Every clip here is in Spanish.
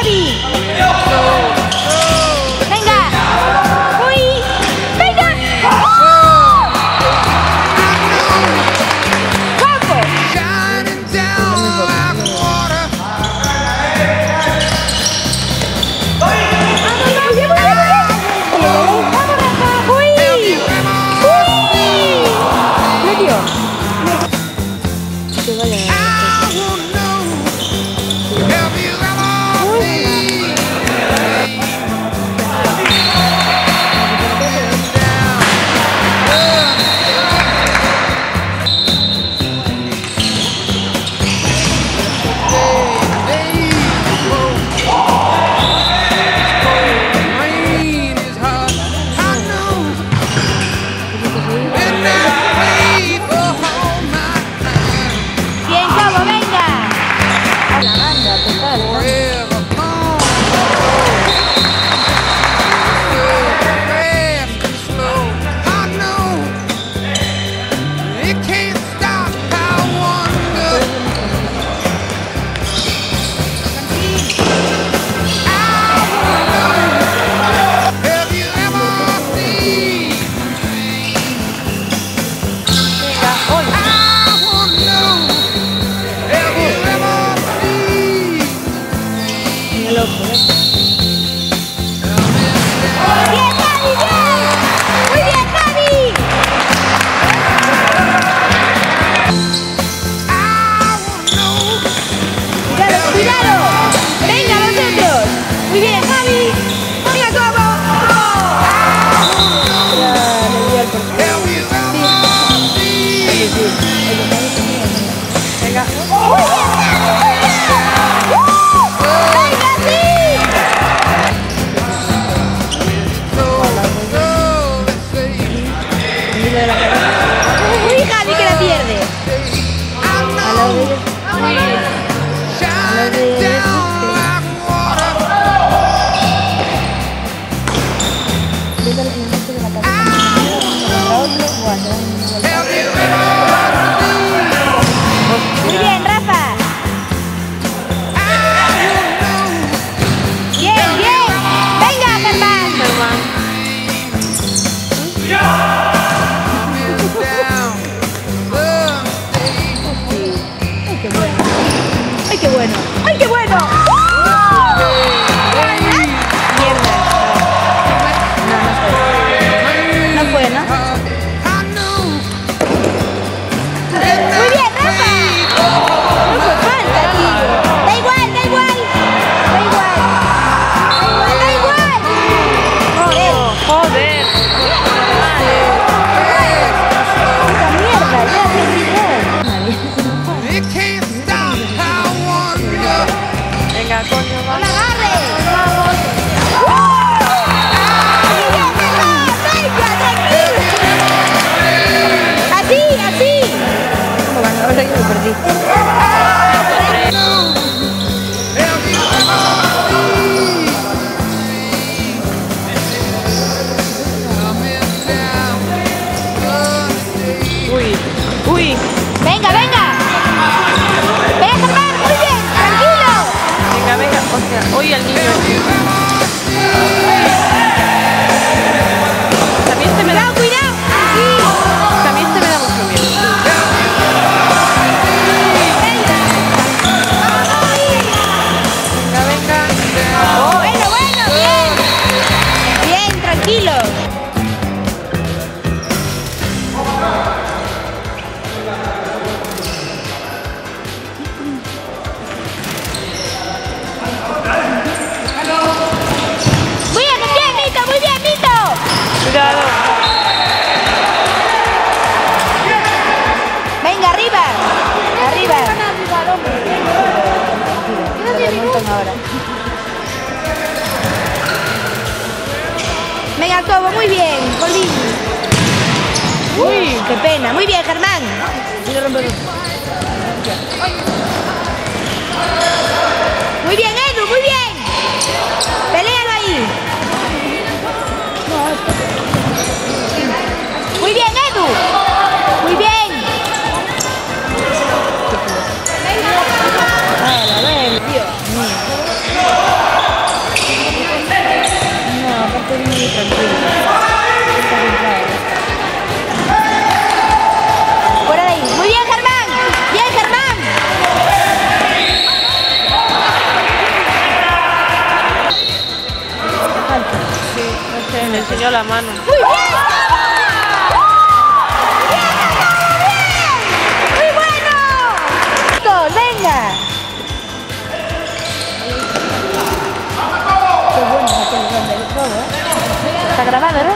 Javi. Venga. Uy. Venga. Guapo. Muy bien, Rafa. Bien, bien. Venga, Germán. ¡Ay, qué bueno! ¡Ay, qué bueno! Mierda. No fue, ¿no? Muy bien, Rafa. No fue falta, tío. Da igual, da igual. Da igual. Da igual. Joder. Puta mierda, ya te olvidé. Venga, coño, ¡No vamos. la agarres! ¡Vamos! ¡Venga, tranquilo! ¡Así, así! Ahora yo me perdí. Uy, uy. ¡Venga, venga! ¡Venga, Germán! ¡Muy bien! ¡Tranquilo! Venga, venga. Hostia, uy, al niño. También se me da. ¡Cuidado, cuidado! ¡Sí! También se me da mucho miedo. Venga, venga. Bueno, bueno, bien. Bien, tranquilo. Muy bien, Nito, muy bien, Nito. Cuidado. Venga, arriba. Arriba. Ahora. Venga, Cobo, muy bien. Colín. Uy, qué pena. Muy bien, Germán. Muy bien, Edu, muy bien. Peléalo ahí. Muy bien, Edu. Muy bien. A ver, Dios mío. estoy muy tranquilo. Está centrado. Fuera de ahí. Muy bien, Germán. Bien, Germán. Falta. Sí, no sé, me enseñó la mano. Muy bien. Bien, Germán. Bien. Muy bueno. Chicos, venga. Qué bueno es aquel gol del juego, ¿eh? Está grabado, ¿no?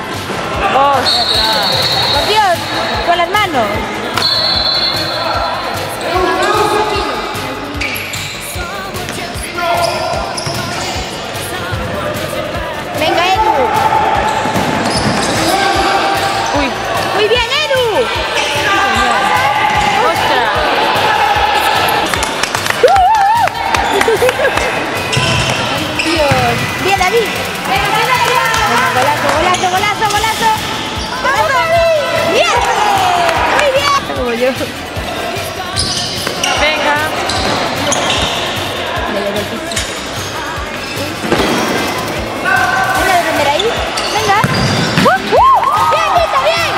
¡Ostras! Por Dios, con las manos. Venga, Edu. ¡Uy! Muy bien, Edu. ¡Ostras! Dios. Bien, David. Venga, golazo, golazo, golazo, golazo. ¡Vamos, David! ¡Bien! Muy bien. Como yo. Venga. Venga, defender ahí. Venga. Bien, Tito, bien.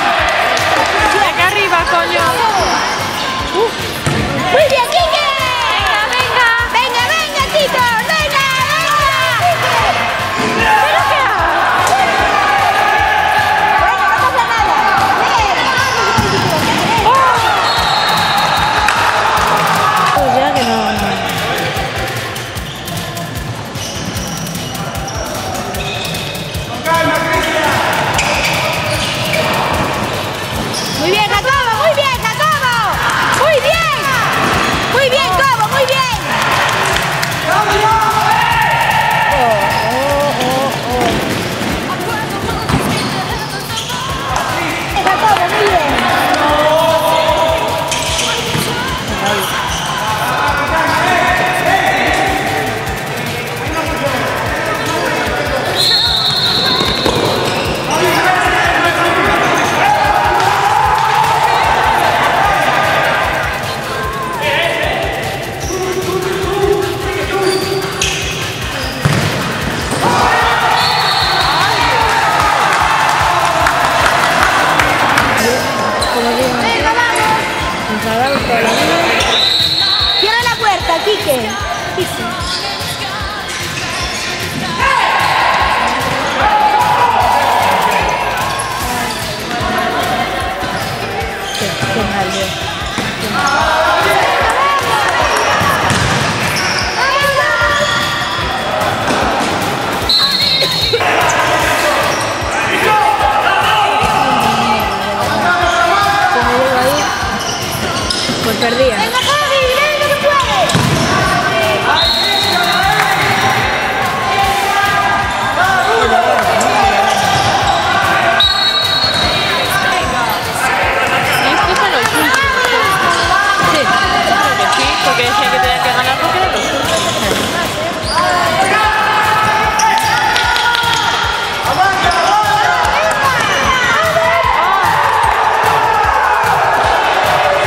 Venga arriba, coño. Muy bien, Quique. Venga. Venga, venga, Tito. Venga, venga. ¿Pero qué haces? Bueno, no pasa nada. Pues ya que no. Muy bien, Jacobo, muy bien, Jacobo. Muy bien. Muy bien, Cobo, muy bien. Jacobo, muy bien. Venga, vamos. Cierra la puerta, Quique. Qué mal, Dios. Pues perdía. ¡Venga, Javi! ¡Venga, que puedes! ¿Y estos son los últimos? Sí. Creo que sí, porque decían que tenían que ganar porque eran los últimos.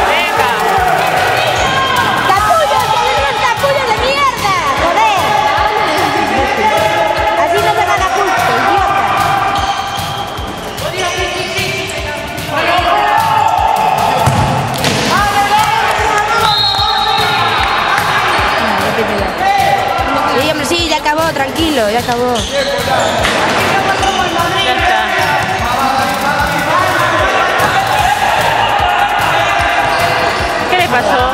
Venga. ¡Capullos! ¡Que eres capullos de mierda! ¡Joder! Así no se gana justo, idiota. Sí, hombre, sí, ya acabó, tranquilo, ya acabó. Ya está. ¿Qué le pasó?